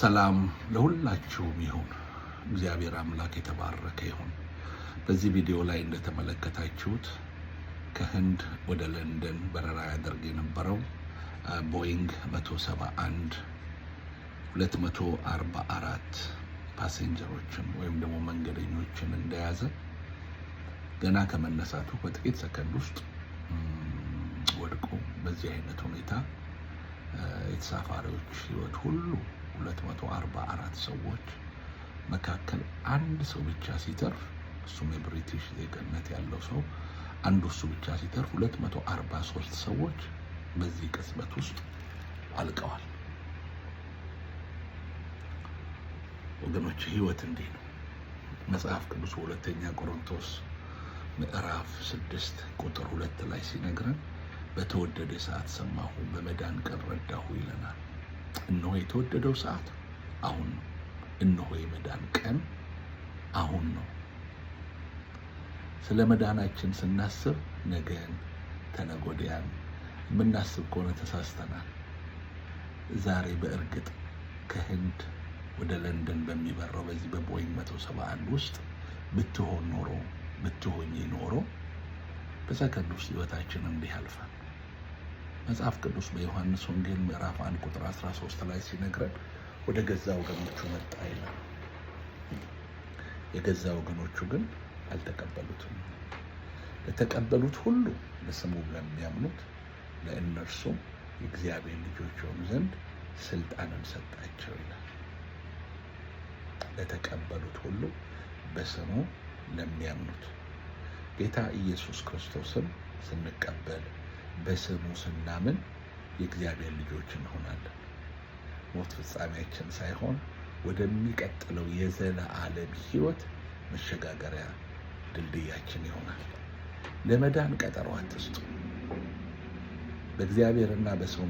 ሰላም ለሁላችሁም ይሁን። እግዚአብሔር አምላክ የተባረከ ይሁን። በዚህ ቪዲዮ ላይ እንደተመለከታችሁት ከህንድ ወደ ለንደን በረራ ያደርግ የነበረው ቦይንግ 171 244 ፓሴንጀሮችን ወይም ደግሞ መንገደኞችን እንደያዘ ገና ከመነሳቱ በጥቂት ሰከንድ ውስጥ ወድቆ በዚህ አይነት ሁኔታ የተሳፋሪዎች ህይወት ሁሉ 244 ሰዎች መካከል አንድ ሰው ብቻ ሲተርፍ፣ እሱም የብሪቲሽ ዜግነት ያለው ሰው አንዱ እሱ ብቻ ሲተርፍ 243 ሰዎች በዚህ ቅጽበት ውስጥ አልቀዋል። ወገኖች ህይወት እንዲህ ነው። መጽሐፍ ቅዱስ በሁለተኛ ቆሮንቶስ ምዕራፍ 6 ቁጥር 2 ላይ ሲነግረን በተወደደ ሰዓት ሰማሁ፣ በመዳን ቀን ረዳሁ ይለናል። እነሆ የተወደደው ሰዓት አሁን ነው። እነሆ የመዳን ቀን አሁን ነው። ስለ መዳናችን ስናስብ ነገን ተነገ ወዲያን የምናስብ ከሆነ ተሳስተናል። ዛሬ በእርግጥ ከህንድ ወደ ለንደን በሚበራው በዚህ በቦይንግ 171 ውስጥ ብትሆኚ ኖሮ በሰከንድ ውስጥ ህይወታችን እንዲህ ያልፋል። መጽሐፍ ቅዱስ በዮሐንስ ወንጌል ምዕራፍ 1 ቁጥር 13 ላይ ሲነግረን ወደ ገዛ ወገኖቹ መጣ ይላል። የገዛ ወገኖቹ ግን አልተቀበሉትም። ለተቀበሉት ሁሉ ለስሙ ለሚያምኑት ለእነርሱ የእግዚአብሔር ልጆች ይሆኑ ዘንድ ስልጣንን ሰጣቸው ይላል። ለተቀበሉት ሁሉ በስሙ ለሚያምኑት ጌታ ኢየሱስ ክርስቶስን ስንቀበል በስሙ ስናምን የእግዚአብሔር ልጆች እንሆናለን። ሞት ፍጻሜያችን ሳይሆን ወደሚቀጥለው የዘላለም ህይወት መሸጋገሪያ ድልድያችን ይሆናል። ለመዳን ቀጠሮ አትስጡ። በእግዚአብሔርና በሰው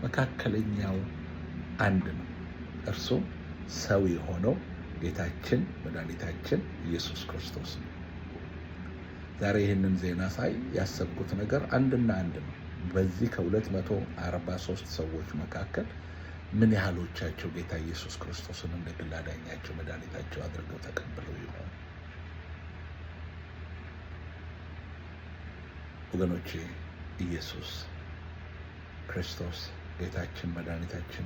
መካከለኛው አንድ ነው። እርሱም ሰው የሆነው ጌታችን መድኃኒታችን ኢየሱስ ክርስቶስ ነው። ዛሬ ይህንን ዜና ሳይ ያሰብኩት ነገር አንድና አንድ ነው። በዚህ ከ243 ሰዎች መካከል ምን ያህሎቻቸው ጌታ ኢየሱስ ክርስቶስን እንደ ግል አዳኛቸው መድኃኒታቸው አድርገው ተቀብለው ይሆን? ወገኖቼ ኢየሱስ ክርስቶስ ጌታችን መድኃኒታችን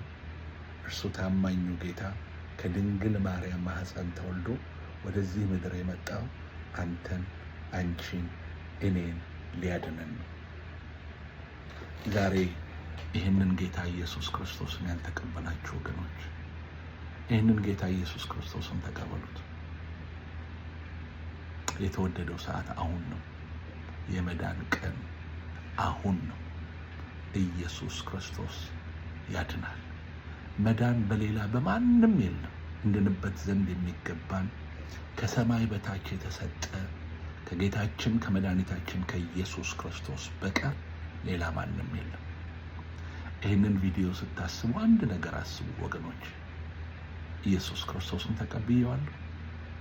እርሱ ታማኙ ጌታ ከድንግል ማርያም ማህፀን ተወልዶ ወደዚህ ምድር የመጣው አንተን፣ አንቺን፣ እኔን ሊያድነን ነው። ዛሬ ይህንን ጌታ ኢየሱስ ክርስቶስን ያልተቀበላችሁ ወገኖች ይህንን ጌታ ኢየሱስ ክርስቶስን ተቀበሉት። የተወደደው ሰዓት አሁን ነው። የመዳን ቀን አሁን ነው። ኢየሱስ ክርስቶስ ያድናል። መዳን በሌላ በማንም የለም። እንድንበት ዘንድ የሚገባን ከሰማይ በታች የተሰጠ ከጌታችን ከመድኃኒታችን ከኢየሱስ ክርስቶስ በቀር ሌላ ማንም የለም። ይህንን ቪዲዮ ስታስቡ አንድ ነገር አስቡ ወገኖች። ኢየሱስ ክርስቶስን ተቀብየዋለሁ።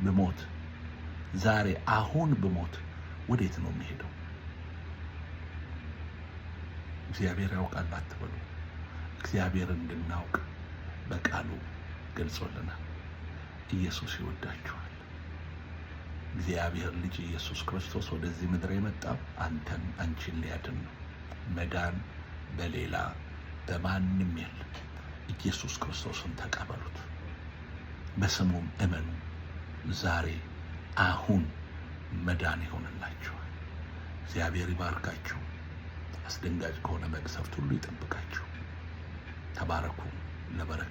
ብሞት ዛሬ አሁን ብሞት ወዴት ነው የሚሄደው? እግዚአብሔር ያውቃል አትበሉ። እግዚአብሔር እንድናውቅ በቃሉ ገልጾልናል። ኢየሱስ ይወዳችኋል። እግዚአብሔር ልጅ ኢየሱስ ክርስቶስ ወደዚህ ምድር የመጣው አንተን አንቺን ሊያድን ነው። መዳን በሌላ በማንም የለም። ኢየሱስ ክርስቶስን ተቀበሉት፣ በስሙም እመኑ። ዛሬ አሁን መዳን ይሆንላችኋል። እግዚአብሔር ይባርካችሁ። አስደንጋጭ ከሆነ መቅሰፍት ሁሉ ይጠብቃችሁ። ተባረኩ። ለበረከት